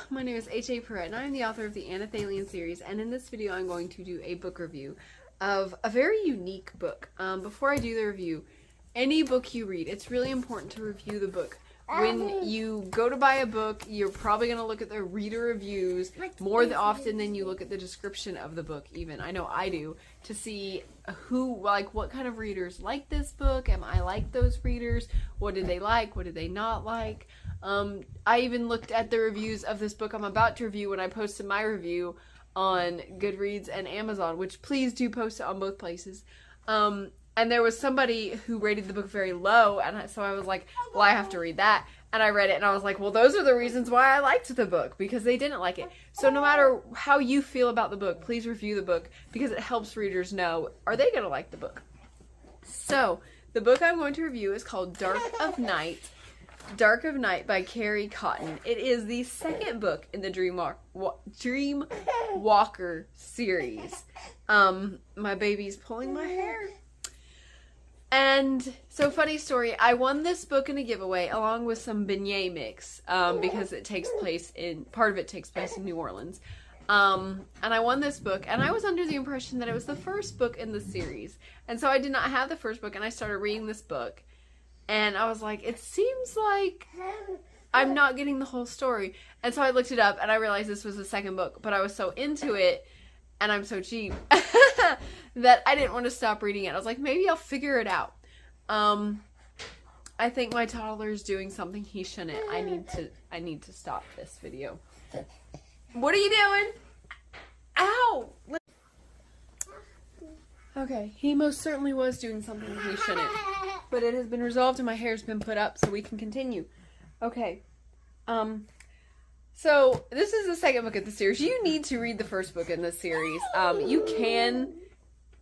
my name is H.A. Perrette, and I am the author of the Anathalian series, and in this video I'm going to do a book review of a very unique book. Before I do the review, any book you read, it's really important to review the book. When you go to buy a book, you're probably going to look at the reader reviews more often than you look at the description of the book even. I know I do, to see what kind of readers like this book. Am I like those readers? What did they like? What did they not like? I even looked at the reviews of this book I'm about to review when I posted my review on Goodreads and Amazon, which please do post it on both places. And there was somebody who rated the book very low, and so I was like, well, I have to read that. And I read it, and I was like, well, those are the reasons why I liked the book, because they didn't like it. So no matter how you feel about the book, please review the book, because it helps readers know, are they going to like the book? So, the book I'm going to review is called Dark of Night by Carrie Cotten. It is the second book in the Dreamwalker series. My baby's pulling my hair. And so, funny story, I won this book in a giveaway along with some beignet mix, because part of it takes place in New Orleans. And I won this book, and I was under the impression that it was the first book in the series. And so I did not have the first book, and I started reading this book. And I was like, it seems like I'm not getting the whole story. And so I looked it up, and I realized this was the second book. But I was so into it, and I'm so cheap, that I didn't want to stop reading it. I was like, maybe I'll figure it out. I think my toddler is doing something he shouldn't. I need to stop this video. What are you doing? Ow! Okay, he most certainly was doing something he shouldn't. But it has been resolved and my hair's been put up, so we can continue. Okay. So, this is the second book of the series. You need to read the first book in this series. You can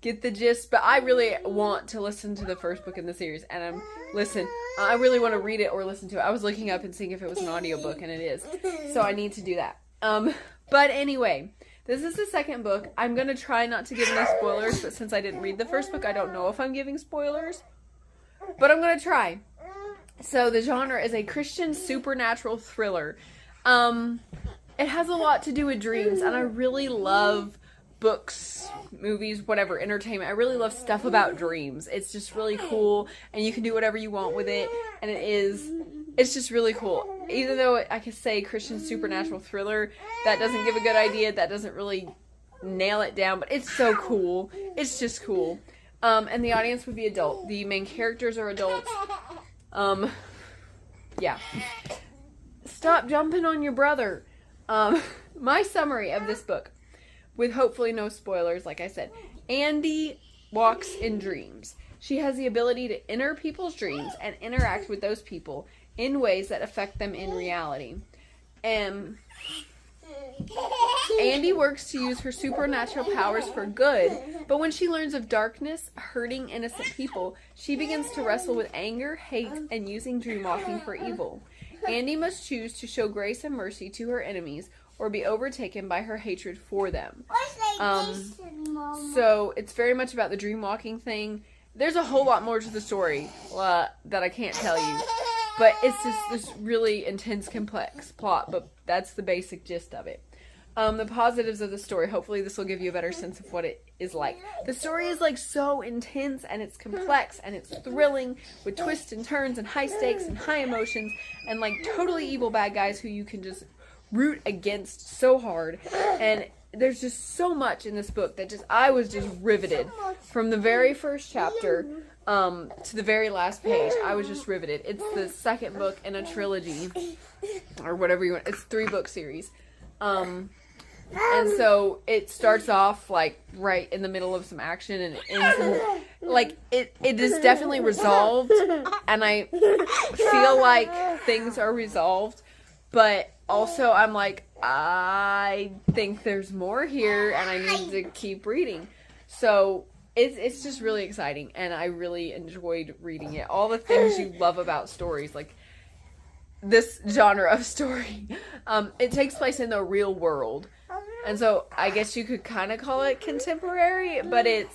get the gist, but I really want to listen to the first book in the series. And I really want to read it or listen to it. I was looking up and seeing if it was an audiobook, and it is. So I need to do that. But anyway, this is the second book. I'm going to try not to give any spoilers, but since I didn't read the first book, I don't know if I'm giving spoilers. But I'm going to try. So the genre is a Christian supernatural thriller. It has a lot to do with dreams, and I really love books, movies, whatever, entertainment. I really love stuff about dreams. It's just really cool, and you can do whatever you want with it, and it's just really cool. Even though I could say Christian supernatural thriller, that doesn't give a good idea, that doesn't really nail it down, but it's so cool. It's just cool. And the audience would be adult. The main characters are adults. Yeah. Stop jumping on your brother. My summary of this book, with hopefully no spoilers, like I said. Andy walks in dreams. She has the ability to enter people's dreams and interact with those people in ways that affect them in reality. Andy works to use her supernatural powers for good, but when she learns of darkness hurting innocent people, she begins to wrestle with anger, hate, and using dreamwalking for evil. Andy must choose to show grace and mercy to her enemies or be overtaken by her hatred for them. So it's very much about the dreamwalking thing. There's a whole lot more to the story that I can't tell you. But it's just this really intense, complex plot, but that's the basic gist of it. The positives of the story, hopefully this will give you a better sense of what it is like. The story is like so intense, and it's complex, and it's thrilling, with twists and turns, and high stakes, and high emotions, and like totally evil bad guys who you can just root against so hard. And there's just so much in this book that I was just riveted. From the very first chapter to the very last page, I was just riveted. It's the second book in a trilogy, or whatever you want. It's a 3-book series. And so it starts off like right in the middle of some action, and it ends in, like, it is definitely resolved, and I feel like things are resolved, but also I'm like, I think there's more here, and I need to keep reading. So it's just really exciting, and I really enjoyed reading it. All the things you love about stories, like this genre of story. It takes place in the real world, and so I guess you could kind of call it contemporary, but it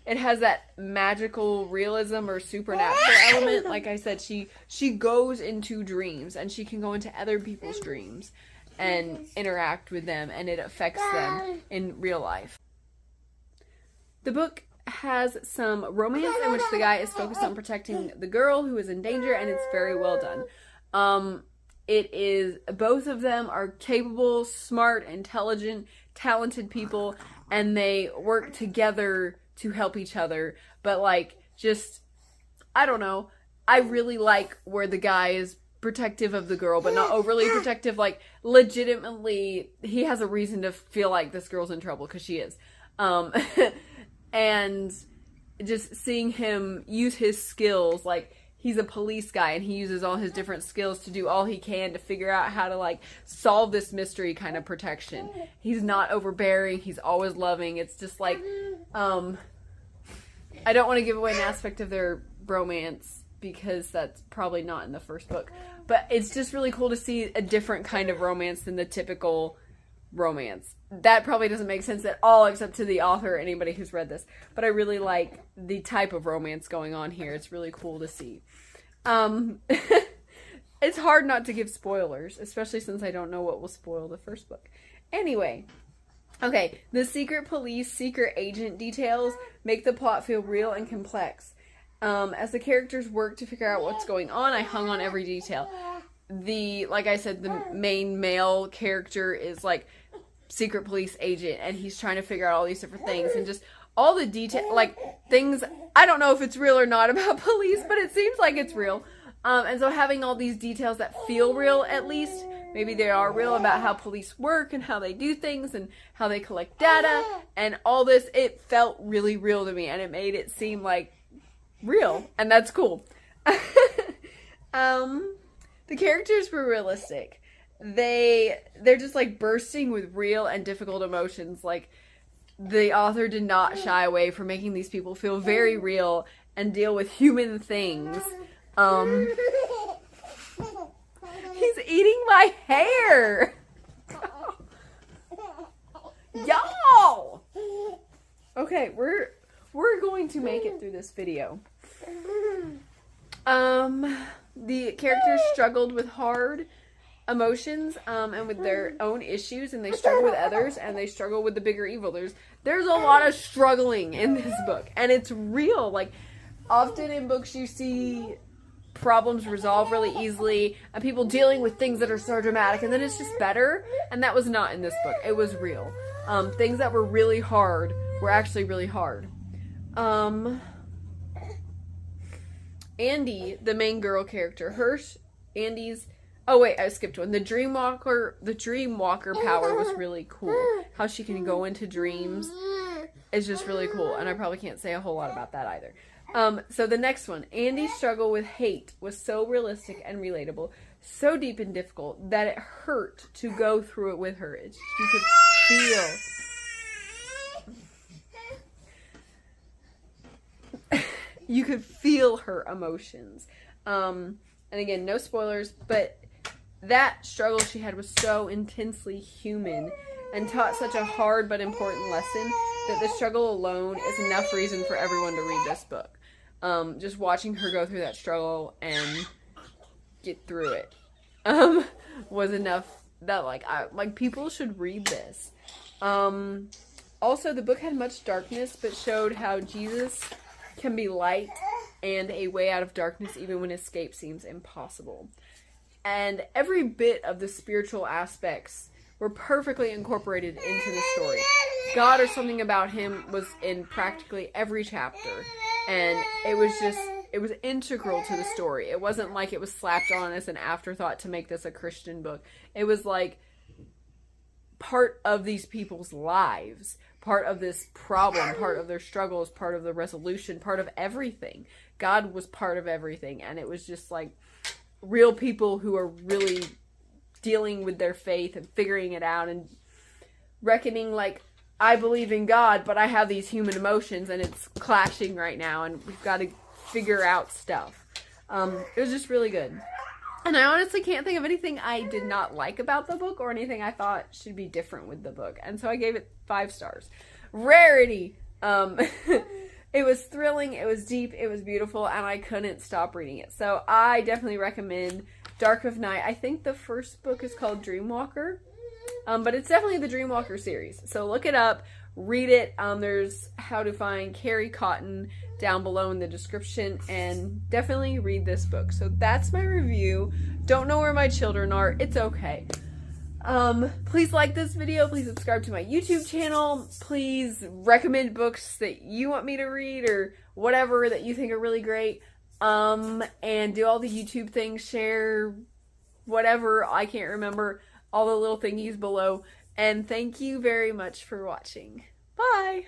has that magical realism or supernatural element. Like I said, she goes into dreams, and she can go into other people's dreams, and interact with them, and it affects them in real life. The book has some romance in which the guy is focused on protecting the girl who is in danger, and it's very well done. It is, both of them are capable, smart, intelligent, talented people, and they work together to help each other. But like, just, I don't know, I really like where the guy is protective of the girl, but not overly protective. Like, legitimately, he has a reason to feel like this girl's in trouble, because she is. And just seeing him use his skills, like, he's a police guy, and he uses all his different skills to do all he can to figure out how to, like, solve this mystery kind of protection. He's not overbearing, he's always loving. It's just like, I don't want to give away an aspect of their romance, because that's probably not in the first book. But it's just really cool to see a different kind of romance than the typical romance. That probably doesn't make sense at all, except to the author or anybody who's read this. But I really like the type of romance going on here. It's really cool to see. It's hard not to give spoilers, especially since I don't know what will spoil the first book. Anyway, okay, the secret police, secret agent details make the plot feel real and complex. As the characters work to figure out what's going on, I hung on every detail. Like I said, the main male character is like secret police agent, and he's trying to figure out all these different things, and just all the detail, like, things, I don't know if it's real or not about police, but it seems like it's real. And so having all these details that feel real, at least, maybe they are real, about how police work and how they do things and how they collect data and all this, it felt really real to me, and it made it seem like real, and that's cool. The characters were realistic. They're just like bursting with real and difficult emotions. Like, the author did not shy away from making these people feel very real and deal with human things. He's eating my hair! Y'all! Okay, we're going to make it through this video. The characters struggled with hard emotions, and with their own issues, and they struggle with others, and they struggle with the bigger evil. There's a lot of struggling in this book, and it's real. Like, often in books you see problems resolved really easily, and people dealing with things that are so dramatic, and then it's just better, and that was not in this book. It was real. Things that were really hard were actually really hard. Andy, the main girl character, Andy's, oh wait, I skipped one. The dreamwalker power was really cool. How she can go into dreams is just really cool, and I probably can't say a whole lot about that either. So the next one, Andy's struggle with hate was so realistic and relatable, so deep and difficult that it hurt to go through it with her. You could feel. You could feel her emotions. And again, no spoilers, but that struggle she had was so intensely human and taught such a hard but important lesson that the struggle alone is enough reason for everyone to read this book. Just watching her go through that struggle and get through it was enough that like people should read this. Also, the book had much darkness, but showed how Jesus can be light and a way out of darkness even when escape seems impossible. And every bit of the spiritual aspects were perfectly incorporated into the story. God or something about him was in practically every chapter, and it was integral to the story. It wasn't like it was slapped on as an afterthought to make this a Christian book. It was like part of these people's lives, part of this problem, part of their struggles, part of the resolution, part of everything. God was part of everything, and it was just like real people who are really dealing with their faith and figuring it out and reckoning, like, I believe in God, but I have these human emotions and it's clashing right now and we've got to figure out stuff. It was just really good. And I honestly can't think of anything I did not like about the book or anything I thought should be different with the book. And so I gave it 5 stars. Rarity. It was thrilling, it was deep, it was beautiful, and I couldn't stop reading it. So I definitely recommend Dark of Night. I think the first book is called Dreamwalker. But it's definitely the Dreamwalker series. So look it up, read it. There's how to find Carrie Cotten down below in the description, and definitely read this book. So that's my review. Don't know where my children are. It's okay. Please like this video. Please subscribe to my YouTube channel. Please recommend books that you want me to read or whatever that you think are really great. And do all the YouTube things, share whatever, I can't remember, all the little thingies below. And thank you very much for watching. Bye!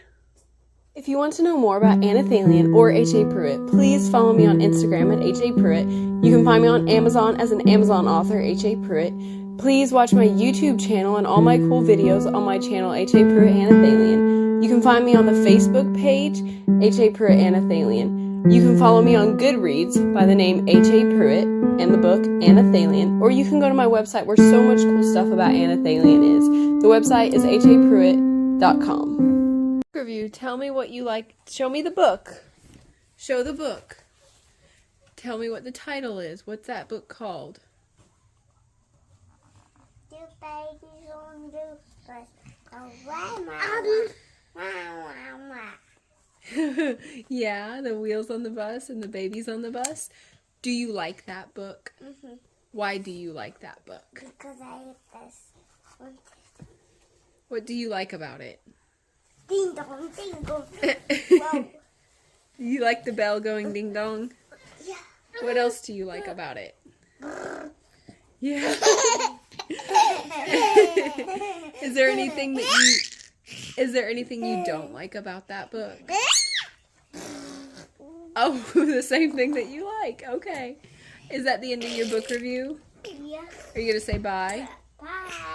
If you want to know more about Anna Thalian or H.A. Pruitt, please follow me on Instagram at H.A. Pruitt. You can find me on Amazon as an Amazon author, H.A. Pruitt. Please watch my YouTube channel and all my cool videos on my channel, H.A. Pruitt Anna Thalian. You can find me on the Facebook page, H.A. Pruitt Anna Thalian. You can follow me on Goodreads by the name H.A. Pruitt and the book Anna Thalian, or you can go to my website where so much cool stuff about Anna Thalian is. The website is hapruitt.com. Review, tell me what you like. Show me the book. Show the book. Tell me what the title is. What's that book called? The babies on the bus. Yeah, the wheels on the bus and the babies on the bus. Do you like that book? Mm-hmm. Why do you like that book? Because I hate this one. What do you like about it? Ding dong, ding dong. Whoa. You like the bell going ding dong? Yeah. What else do you like about it? Yeah. Is there anything you don't like about that book? Oh, the same thing that you like. Okay. Is that the end of your book review? Yeah. Are you going to say bye? Bye.